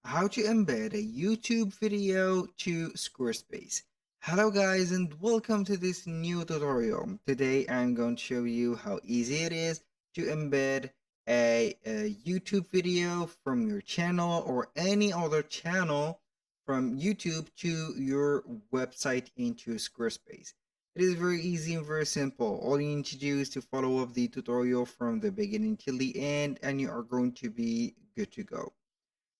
How to embed a YouTube video to Squarespace. Hello guys and welcome to this new tutorial. Today I'm going to show you how easy it is to embed a YouTube video from your channel or any other channel from YouTube to your website into Squarespace. It is very easy and very simple. All you need to do is to follow up the tutorial from the beginning till the end and you are going to be good to go.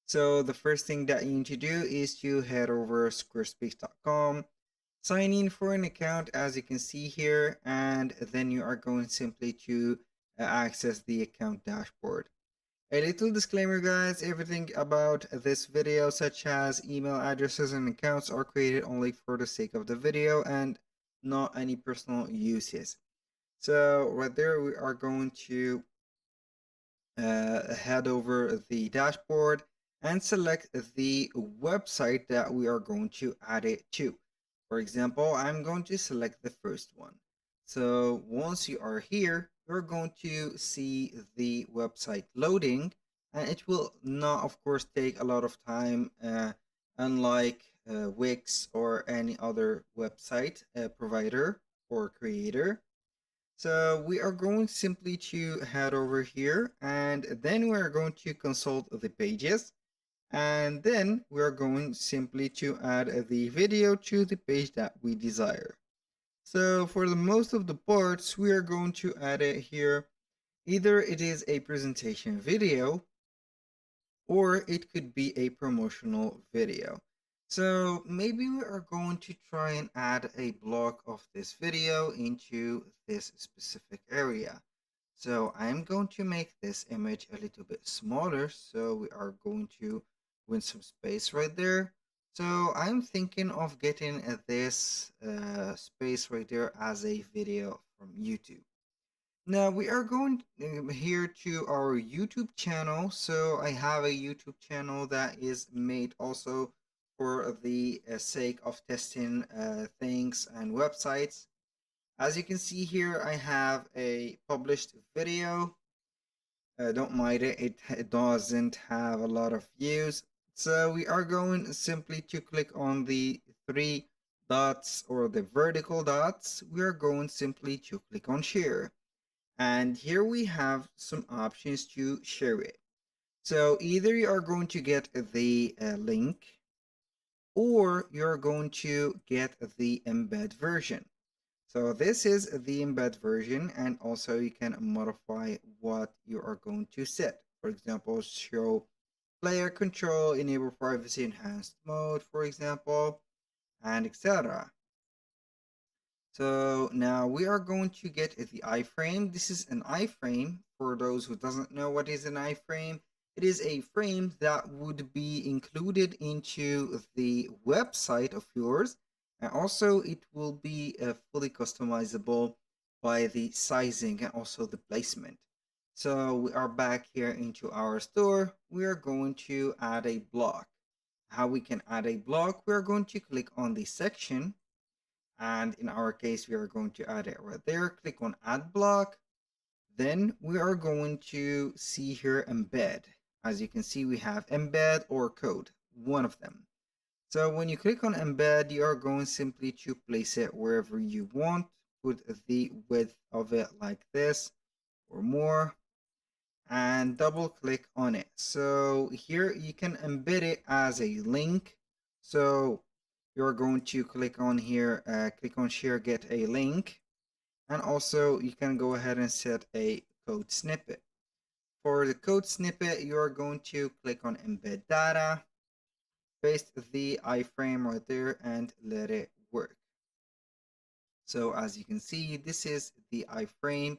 So the first thing that you need to do is to head over squarespace.com, sign in for an account as you can see here, and then you are going simply to access the account dashboard. A little disclaimer guys, everything about this video such as email addresses and accounts are created only for the sake of the video and not any personal uses. So right there we are going to head over the dashboard and select the website that we are going to add it to. For example, I'm going to select the first one. So once you are here, you're going to see the website loading, and it will not, of course, take a lot of time, unlike Wix or any other website provider or creator. So we are going simply to head over here and then we are going to consult the pages, and then we are going simply to add the video to the page that we desire. So for the most of the parts, we are going to add it here. Either it is a presentation video or it could be a promotional video. So maybe we are going to try and add a block of this video into this specific area. So I'm going to make this image a little bit smaller. So we are going to win some space right there. So I'm thinking of getting this space right there as a video from YouTube. Now we are going here to our YouTube channel. So I have a YouTube channel that is made also for the sake of testing things and websites. As you can see here, I have a published video. Don't mind it, it doesn't have a lot of views. So we are going simply to click on the three dots or the vertical dots. We are going simply to click on share. And here we have some options to share it. So either you are going to get the link or you're going to get the embed version. So this is the embed version, and also you can modify what you are going to set. For example, show player control, enable privacy enhanced mode, for example, and etc. So now we are going to get the iframe. This is an iframe. For those who doesn't know what is an iframe, it is a frame that would be included into the website of yours. And also it will be fully customizable by the sizing and also the placement. So we are back here into our store. We are going to add a block. How we can add a block? We are going to click on the section, and in our case we are going to add it right there. Click on add block, then we are going to see here embed. As you can see, we have embed or code, one of them. So when you click on embed, you are going simply to place it wherever you want. Put the width of it like this or more, and double click on it. So here you can embed it as a link. So you're going to click on here, click on share, get a link, and also you can go ahead and set a code snippet. For the code snippet, you're going to click on embed data, paste the iframe right there, and let it work. So as you can see, this is the iframe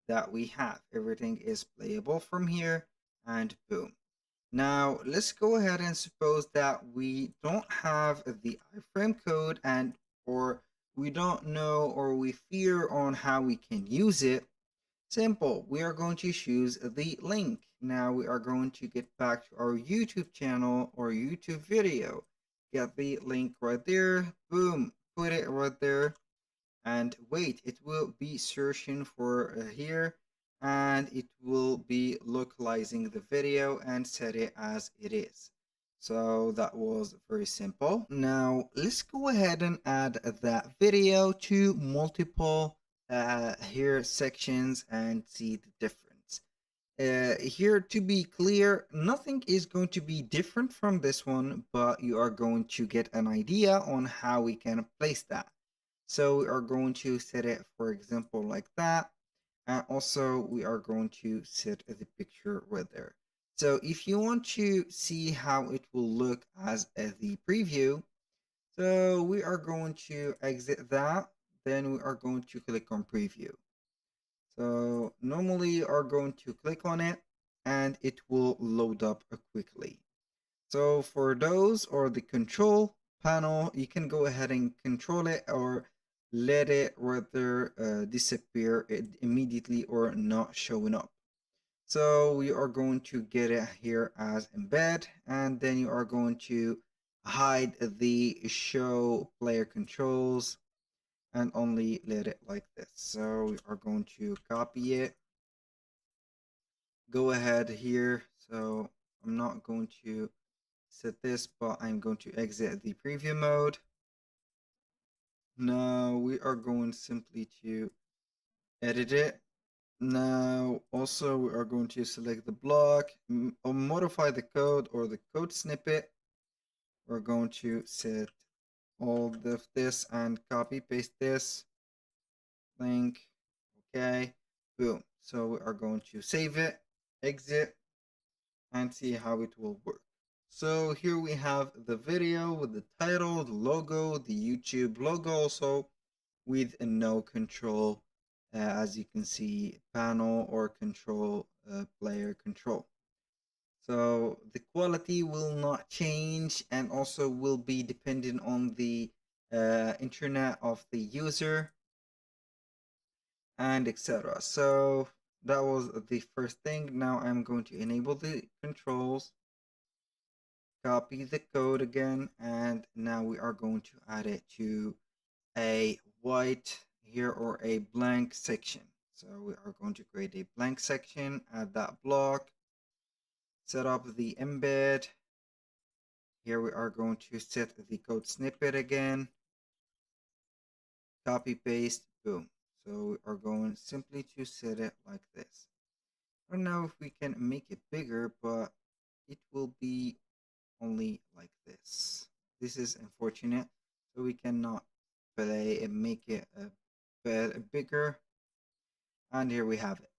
that we have. Everything is playable from here, and boom. Now let's go ahead and suppose that we don't have the iframe code, and or we don't know or we fear on how we can use it. Simple, we are going to choose the link. Now we are going to get back to our YouTube channel or YouTube video. Get the link right there, boom, put it right there, and wait, it will be searching for here, and it will be localizing the video and set it as it is. So that was very simple. Now let's go ahead and add that video to multiple here sections and see the difference. Here, to be clear, nothing is going to be different from this one, but you are going to get an idea on how we can place that. So we are going to set it, for example, like that. And also we are going to set the picture right there. So if you want to see how it will look as the preview, so we are going to exit that. Then we are going to click on preview. So normally you are going to click on it and it will load up quickly. So for those or the control panel, you can go ahead and control it or let it rather disappear immediately or not showing up. So we are going to get it here as embed, and then you are going to hide the show player controls and only let it like this. So we are going to copy it, go ahead here. So I'm not going to set this, but I'm going to exit the preview mode. Now we are going simply to edit it. Now also we are going to select the block, or modify the code or the code snippet. We're going to set all of this and copy paste this link. Okay, boom. So we are going to save it, exit, and see how it will work. So here we have the video with the title, the logo, the YouTube logo also with no control, as you can see, panel or control player control. So the quality will not change and also will be dependent on the internet of the user and etc. So that was the first thing. Now I'm going to enable the controls, copy the code again, and now we are going to add it to a white here or a blank section. So we are going to create a blank section, add that block, set up the embed. Here we are going to set the code snippet again, copy paste, boom. So we are going simply to set it like this. I don't know if we can make it bigger, but it will be only like this. This is unfortunate, so we cannot play and make it a bit bigger. And here we have it.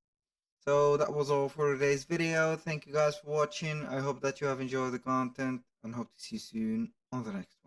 So that was all for today's video. Thank you guys for watching. I hope that you have enjoyed the content and hope to see you soon on the next one.